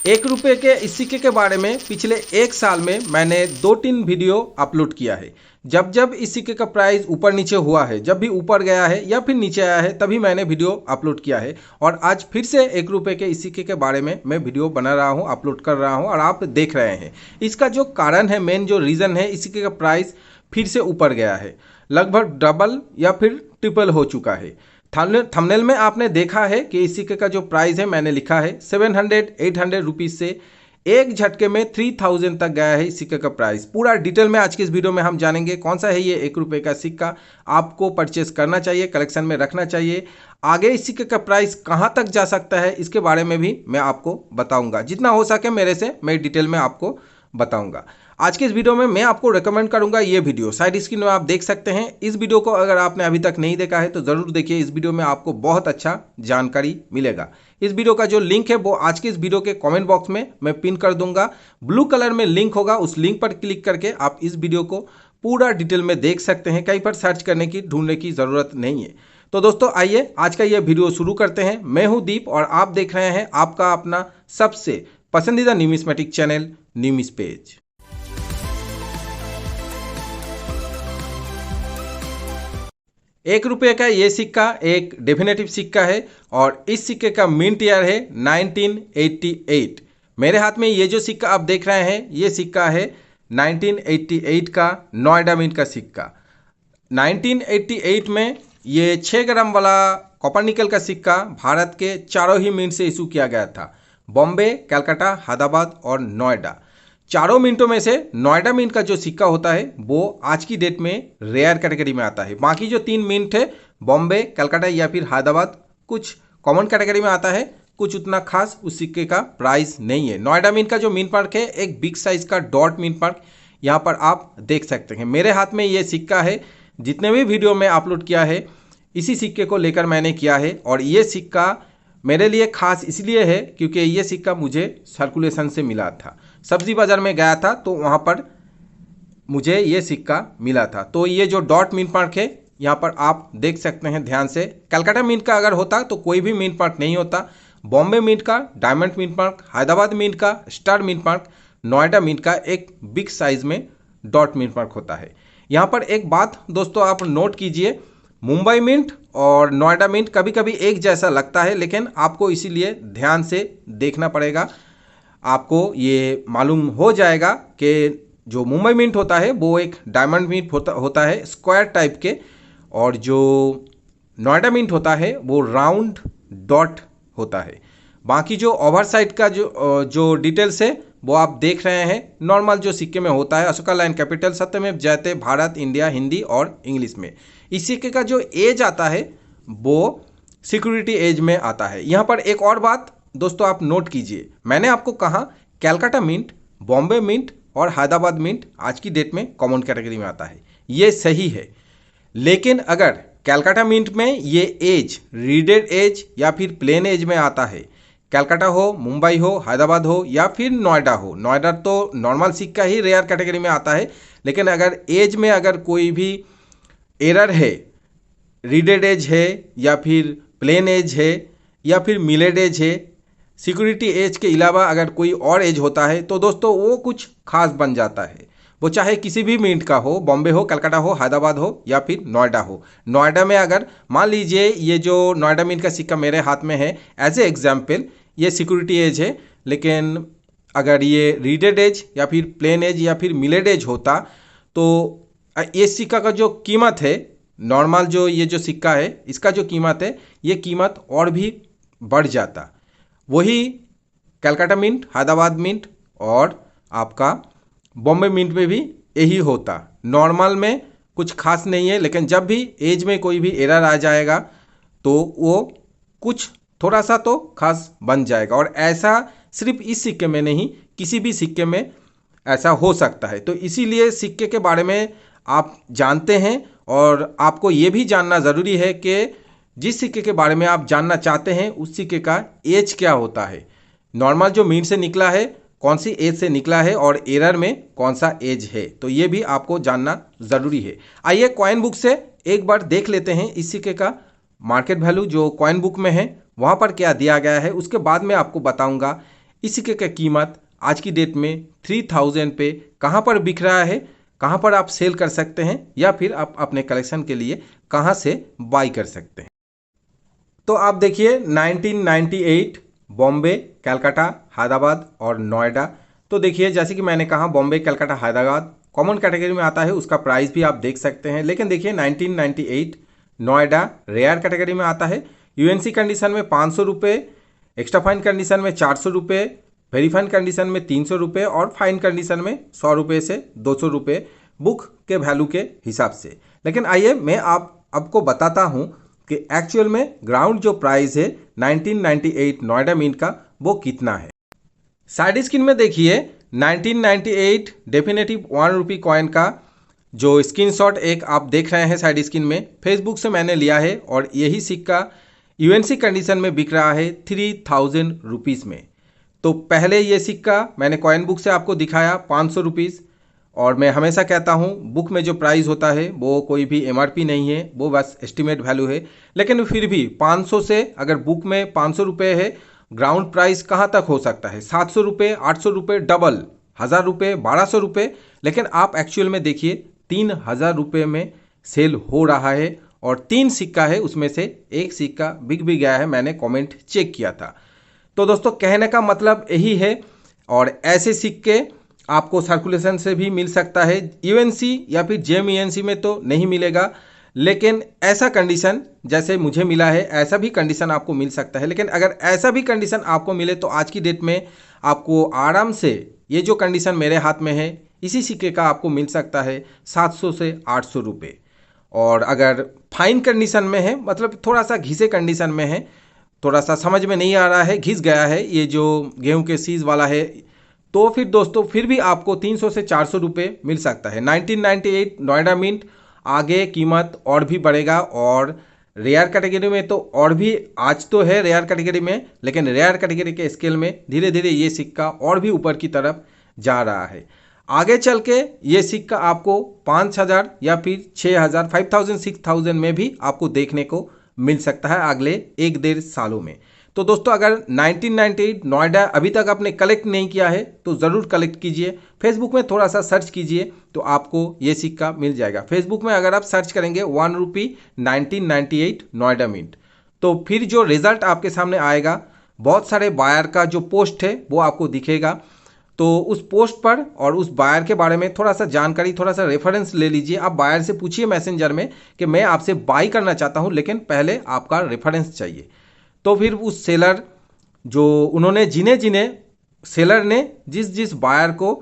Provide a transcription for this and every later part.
1 रुपये के इस सिक्के के बारे में पिछले 1 साल में मैंने 2-3 वीडियो अपलोड किया है। जब जब इस सिक्के का प्राइस ऊपर नीचे हुआ है, जब भी ऊपर गया है या फिर नीचे आया है, तभी मैंने वीडियो अपलोड किया है। और आज फिर से 1 रुपये के इस सिक्के के बारे में मैं वीडियो बना रहा हूँ, अपलोड कर रहा हूँ और आप देख रहे हैं। इसका जो कारण है, मेन जो रीज़न है, इस सिक्के का प्राइस फिर से ऊपर गया है, लगभग डबल या फिर ट्रिपल हो चुका है। थंबनेल में आपने देखा है कि इस सिक्के का जो प्राइस है, मैंने लिखा है 700-800 रुपीज़ से एक झटके में 3000 तक गया है इस सिक्के का प्राइस। पूरा डिटेल में आज के इस वीडियो में हम जानेंगे कौन सा है ये 1 रुपये का सिक्का, आपको परचेस करना चाहिए, कलेक्शन में रखना चाहिए। आगे इस सिक्के का प्राइस कहाँ तक जा सकता है, इसके बारे में भी मैं आपको बताऊंगा। जितना हो सके मेरे से मैं डिटेल में आपको बताऊंगा। आज के इस वीडियो में मैं आपको रेकमेंड करूंगा ये वीडियो, साइड स्क्रीन में आप देख सकते हैं। इस वीडियो को अगर आपने अभी तक नहीं देखा है तो ज़रूर देखिए। इस वीडियो में आपको बहुत अच्छा जानकारी मिलेगा। इस वीडियो का जो लिंक है वो आज के इस वीडियो के कमेंट बॉक्स में मैं पिन कर दूंगा। ब्लू कलर में लिंक होगा, उस लिंक पर क्लिक करके आप इस वीडियो को पूरा डिटेल में देख सकते हैं। कहीं पर सर्च करने की, ढूंढने की ज़रूरत नहीं है। तो दोस्तों आइए आज का ये वीडियो शुरू करते हैं। मैं हूँ दीप और आप देख रहे हैं आपका अपना सबसे पसंदीदा न्यूमिस्मेटिक चैनल न्यूमिस पेज। 1 रुपये का ये सिक्का एक डेफिनेटिव सिक्का है और इस सिक्के का मिंट ईयर है 1988। मेरे हाथ में ये जो सिक्का आप देख रहे हैं, ये सिक्का है 1988 का नोएडा मिंट का सिक्का। 1988 में ये 6 ग्राम वाला कॉपर निकल का सिक्का भारत के चारों ही मिंट से इशू किया गया था। बॉम्बे, कलकत्ता, हैदराबाद और नोएडा, चारों मिंटों में से नोएडा मिंट का जो सिक्का होता है वो आज की डेट में रेयर कैटेगरी में आता है। बाकी जो 3 मिंट है, बॉम्बे, कलकत्ता या फिर हैदराबाद, कुछ कॉमन कैटेगरी में आता है, कुछ उतना खास उस सिक्के का प्राइस नहीं है। नोएडा मिंट का जो मिंट मार्क है, एक बिग साइज का डॉट मिंट मार्क यहाँ पर आप देख सकते हैं। मेरे हाथ में ये सिक्का है। जितने भी वीडियो में अपलोड किया है इसी सिक्के को लेकर मैंने किया है और ये सिक्का मेरे लिए खास इसलिए है क्योंकि ये सिक्का मुझे सर्कुलेशन से मिला था। सब्जी बाज़ार में गया था तो वहाँ पर मुझे ये सिक्का मिला था। तो ये जो डॉट मिंट मार्क है यहाँ पर आप देख सकते हैं ध्यान से। कलकत्ता मिंट का अगर होता तो कोई भी मिंट मार्क नहीं होता। बॉम्बे मिंट का diamond mint mark, Hyderabad mint का star mint mark, Noida mint का एक बिग साइज में डॉट मिंट मार्क होता है। यहाँ पर एक बात दोस्तों आप नोट कीजिए, मुंबई मिंट और नोएडा मिंट कभी कभी एक जैसा लगता है, लेकिन आपको इसीलिए ध्यान से देखना पड़ेगा। आपको ये मालूम हो जाएगा कि जो मुंबई मिंट होता है वो एक डायमंड मिंट होता है स्क्वायर टाइप के, और जो नोएडा मिंट होता है वो राउंड डॉट होता है। बाकी जो ओवर साइड का जो डिटेल्स है वो आप देख रहे हैं नॉर्मल जो सिक्के में होता है, अशोका लाइन कैपिटल, सत्यमेव जयते, भारत, इंडिया, हिंदी और इंग्लिश में। इस सिक्के का जो एज आता है वो सिक्योरिटी एज में आता है। यहाँ पर एक और बात दोस्तों आप नोट कीजिए, मैंने आपको कहा कैलकाटा मिंट, बॉम्बे मिंट और हैदराबाद मिंट आज की डेट में कॉमन कैटेगरी में आता है। ये सही है, लेकिन अगर कैलकाटा मिंट में ये एज रीडेड एज या फिर प्लेन एज में आता है, कैलकाटा हो, मुंबई हो, हैदराबाद हो या फिर नोएडा हो, नोएडा तो नॉर्मल सिक्का ही रेयर कैटेगरी में आता है, लेकिन अगर एज में अगर कोई भी एरर है, रीडेड एज है या फिर प्लेन एज है या फिर मिलेड एज है, सिक्योरिटी एज के अलावा अगर कोई और एज होता है तो दोस्तों वो कुछ खास बन जाता है। वो चाहे किसी भी मिंट का हो, बॉम्बे हो, कलकत्ता हो, हैदराबाद हो या फिर नोएडा हो। नोएडा में अगर मान लीजिए ये जो नोएडा मिंट का सिक्का मेरे हाथ में है, एज ए एग्जाम्पल ये सिक्योरिटी एज है, लेकिन अगर ये रीडेड एज या फिर प्लेन एज या फिर मिलेड एज होता तो ये सिक्का का जो कीमत है, नॉर्मल जो ये जो सिक्का है इसका जो कीमत है, ये कीमत और भी बढ़ जाता। वही कलकत्ता मिंट, हैदराबाद मिंट और आपका बॉम्बे मिंट में भी यही होता। नॉर्मल में कुछ खास नहीं है, लेकिन जब भी एज में कोई भी एरर आ जाएगा तो वो कुछ थोड़ा सा तो खास बन जाएगा। और ऐसा सिर्फ इस सिक्के में नहीं, किसी भी सिक्के में ऐसा हो सकता है। तो इसीलिए सिक्के के बारे में आप जानते हैं और आपको ये भी जानना ज़रूरी है कि जिस सिक्के के बारे में आप जानना चाहते हैं उस सिक्के का एज क्या होता है, नॉर्मल जो मिंट से निकला है कौन सी एज से निकला है और एरर में कौन सा एज है, तो ये भी आपको जानना ज़रूरी है। आइए कॉइन बुक से एक बार देख लेते हैं इस सिक्के का मार्केट वैल्यू जो कॉइन बुक में है वहाँ पर क्या दिया गया है, उसके बाद में आपको बताऊंगा इस सिक्के का कीमत आज की डेट में 3000 पे कहाँ पर बिक रहा है, कहाँ पर आप सेल कर सकते हैं या फिर आप अपने कलेक्शन के लिए कहाँ से बाई कर सकते हैं। तो आप देखिए 1998 बॉम्बे, कलकत्ता, हैदराबाद और नोएडा। तो देखिए जैसे कि मैंने कहा बॉम्बे, कलकत्ता, हैदराबाद कॉमन कैटेगरी में आता है, उसका प्राइस भी आप देख सकते हैं। लेकिन देखिए 1998 नोएडा रेयर कैटेगरी में आता है। यूएनसी कंडीशन में 500 रुपये, एक्स्ट्रा फाइन कंडीशन में 400 रुपये, वेरीफाइन कंडीशन में 300 रुपये और फाइन कंडीशन में 100 रुपये से 200 रुपये बुक के वैल्यू के हिसाब से। लेकिन आइए मैं आपको बताता हूँ कि एक्चुअल में ग्राउंड जो प्राइस है 1998 नोएडा मिंट का वो कितना है। साइड स्क्रीन में देखिए 1998 डेफिनेटिव 1 रुपी कॉइन का जो स्क्रीनशॉट एक आप देख रहे हैं साइड स्क्रीन में, फेसबुक से मैंने लिया है और यही सिक्का यूएनसी कंडीशन में बिक रहा है 3000 रुपीज़ में। तो पहले ये सिक्का मैंने कॉइन बुक से आपको दिखाया 500 रुपीज़, और मैं हमेशा कहता हूँ बुक में जो प्राइस होता है वो कोई भी एमआरपी नहीं है, वो बस एस्टिमेट वैल्यू है। लेकिन फिर भी 500 से अगर बुक में 500 रुपये है, ग्राउंड प्राइस कहाँ तक हो सकता है? 700 रुपये, 800 रुपये, डबल 1000 रुपये, 1200 रुपये। लेकिन आप एक्चुअल में देखिए 3000 रुपये में सेल हो रहा है और 3 सिक्का है, उसमें से एक सिक्का बिक भी गया है, मैंने कमेंट चेक किया था। तो दोस्तों कहने का मतलब यही है, और ऐसे सिक्के आपको सर्कुलेशन से भी मिल सकता है। यूएनसी या फिर जेएमईएनसी में तो नहीं मिलेगा, लेकिन ऐसा कंडीशन जैसे मुझे मिला है ऐसा भी कंडीशन आपको मिल सकता है। लेकिन अगर ऐसा भी कंडीशन आपको मिले तो आज की डेट में आपको आराम से ये जो कंडीशन मेरे हाथ में है इसी सिक्के का आपको मिल सकता है 700 से 800 रुपये। और अगर फाइन कंडीशन में है, मतलब थोड़ा सा घिसे कंडीशन में है, थोड़ा सा समझ में नहीं आ रहा है, घिस गया है ये जो गेहूं के सीज वाला है, तो फिर दोस्तों फिर भी आपको 300 से 400 रुपये मिल सकता है। 1998 नोएडा मिंट, आगे कीमत और भी बढ़ेगा और रेयर कैटेगरी में तो और भी आज तो है रेयर कैटेगरी में, लेकिन रेयर कैटेगरी के स्केल में धीरे धीरे ये सिक्का और भी ऊपर की तरफ जा रहा है। आगे चल के ये सिक्का आपको 5000 या फिर 6000, 5000, 6000 में भी आपको देखने को मिल सकता है अगले 1-1.5 सालों में। तो दोस्तों अगर 1998 नोएडा अभी तक आपने कलेक्ट नहीं किया है तो ज़रूर कलेक्ट कीजिए। फेसबुक में थोड़ा सा सर्च कीजिए तो आपको ये सिक्का मिल जाएगा। फेसबुक में अगर आप सर्च करेंगे 1 रुपी 1998 नोएडा मिंट, तो फिर जो रिज़ल्ट आपके सामने आएगा, बहुत सारे बायर का जो पोस्ट है वो आपको दिखेगा। तो उस पोस्ट पर और उस बायर के बारे में थोड़ा सा जानकारी, थोड़ा सा रेफरेंस ले लीजिए। आप बायर से पूछिए मैसेंजर में कि मैं आपसे बाई करना चाहता हूँ, लेकिन पहले आपका रेफरेंस चाहिए। तो फिर उस सेलर जो उन्होंने जिन्हें सेलर ने जिस बायर को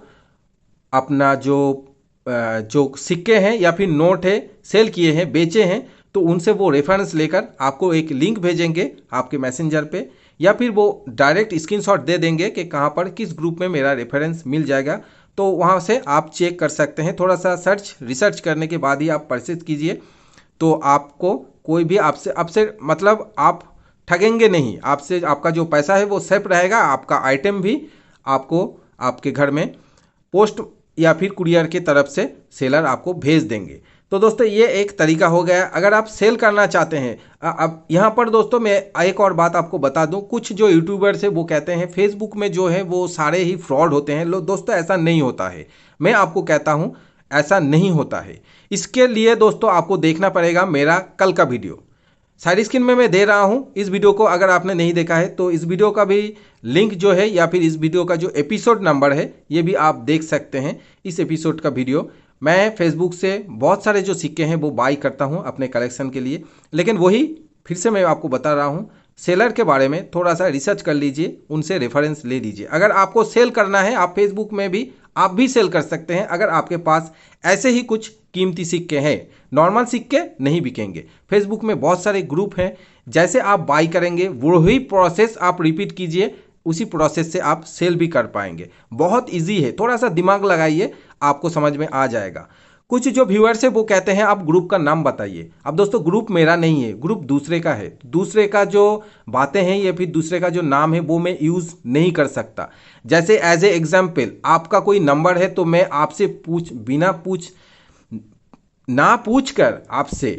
अपना जो सिक्के हैं या फिर नोट है सेल किए हैं, बेचे हैं, तो उनसे वो रेफरेंस लेकर आपको एक लिंक भेजेंगे आपके मैसेंजर पे, या फिर वो डायरेक्ट स्क्रीनशॉट दे देंगे कि कहाँ पर किस ग्रुप में मेरा रेफरेंस मिल जाएगा। तो वहाँ से आप चेक कर सकते हैं। थोड़ा सा रिसर्च करने के बाद ही आप परचेज कीजिए, तो आपको कोई भी आपसे मतलब आप ठगेंगे नहीं। आपसे आपका जो पैसा है वो सेफ रहेगा, आपका आइटम भी आपको आपके घर में पोस्ट या फिर कुरियर की तरफ से सेलर आपको भेज देंगे। तो दोस्तों ये एक तरीका हो गया अगर आप सेल करना चाहते हैं। अब यहाँ पर दोस्तों मैं एक और बात आपको बता दूं, कुछ जो यूट्यूबर्स है वो कहते हैं फेसबुक में जो है वो सारे ही फ्रॉड होते हैं। दोस्तों ऐसा नहीं होता है, मैं आपको कहता हूँ ऐसा नहीं होता है। इसके लिए दोस्तों आपको देखना पड़ेगा मेरा कल का वीडियो, साइड स्क्रीन में मैं दे रहा हूं। इस वीडियो को अगर आपने नहीं देखा है तो इस वीडियो का भी लिंक जो है या फिर इस वीडियो का जो एपिसोड नंबर है ये भी आप देख सकते हैं। इस एपिसोड का वीडियो मैं फेसबुक से बहुत सारे जो सिक्के हैं वो बाई करता हूं अपने कलेक्शन के लिए, लेकिन वही फिर से मैं आपको बता रहा हूं, सेलर के बारे में थोड़ा सा रिसर्च कर लीजिए, उनसे रेफरेंस ले लीजिए। अगर आपको सेल करना है आप फेसबुक में भी आप भी सेल कर सकते हैं। अगर आपके पास ऐसे ही कुछ कीमती सिक्के हैं, नॉर्मल सिक्के नहीं बिकेंगे। फेसबुक में बहुत सारे ग्रुप हैं, जैसे आप बाई करेंगे वही प्रोसेस आप रिपीट कीजिए, उसी प्रोसेस से आप सेल भी कर पाएंगे। बहुत इजी है, थोड़ा सा दिमाग लगाइए आपको समझ में आ जाएगा। कुछ जो व्यूअर्स है वो कहते हैं आप ग्रुप का नाम बताइए। अब दोस्तों ग्रुप मेरा नहीं है, ग्रुप दूसरे का है। दूसरे का जो बातें हैं या फिर दूसरे का जो नाम है वो मैं यूज़ नहीं कर सकता। जैसे एज ए एग्जाम्पल आपका कोई नंबर है तो मैं आपसे बिना पूछ कर आपसे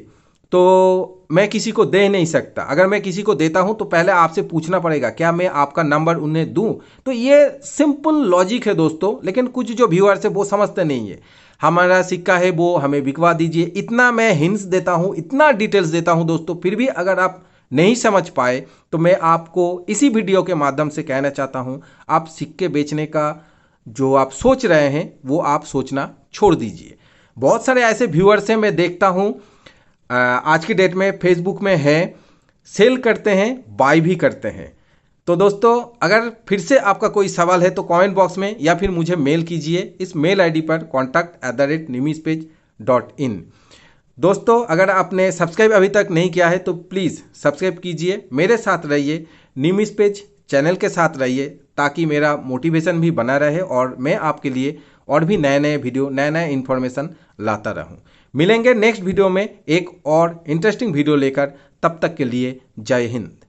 तो मैं किसी को दे नहीं सकता। अगर मैं किसी को देता हूं तो पहले आपसे पूछना पड़ेगा क्या मैं आपका नंबर उन्हें दूं। तो ये सिंपल लॉजिक है दोस्तों, लेकिन कुछ जो व्यूअर्स है वो समझते नहीं है। हमारा सिक्का है वो हमें बिकवा दीजिए, इतना मैं हिंट्स देता हूं, इतना डिटेल्स देता हूं दोस्तों, फिर भी अगर आप नहीं समझ पाए तो मैं आपको इसी वीडियो के माध्यम से कहना चाहता हूं, आप सिक्के बेचने का जो आप सोच रहे हैं वो आप सोचना छोड़ दीजिए। बहुत सारे ऐसे व्यूअर्स हैं, मैं देखता हूं आज की डेट में फेसबुक में है, सेल करते हैं बाय भी करते हैं। तो दोस्तों अगर फिर से आपका कोई सवाल है तो कमेंट बॉक्स में या फिर मुझे मेल कीजिए इस मेल आईडी पर contact@nimispage.in। दोस्तों अगर आपने सब्सक्राइब अभी तक नहीं किया है तो प्लीज़ सब्सक्राइब कीजिए, मेरे साथ रहिए, निमिस पेज चैनल के साथ रहिए, ताकि मेरा मोटिवेशन भी बना रहे और मैं आपके लिए और भी नए नए वीडियो, नए नए इन्फॉर्मेशन लाता रहूं। मिलेंगे नेक्स्ट वीडियो में एक और इंटरेस्टिंग वीडियो लेकर, तब तक के लिए जय हिंद।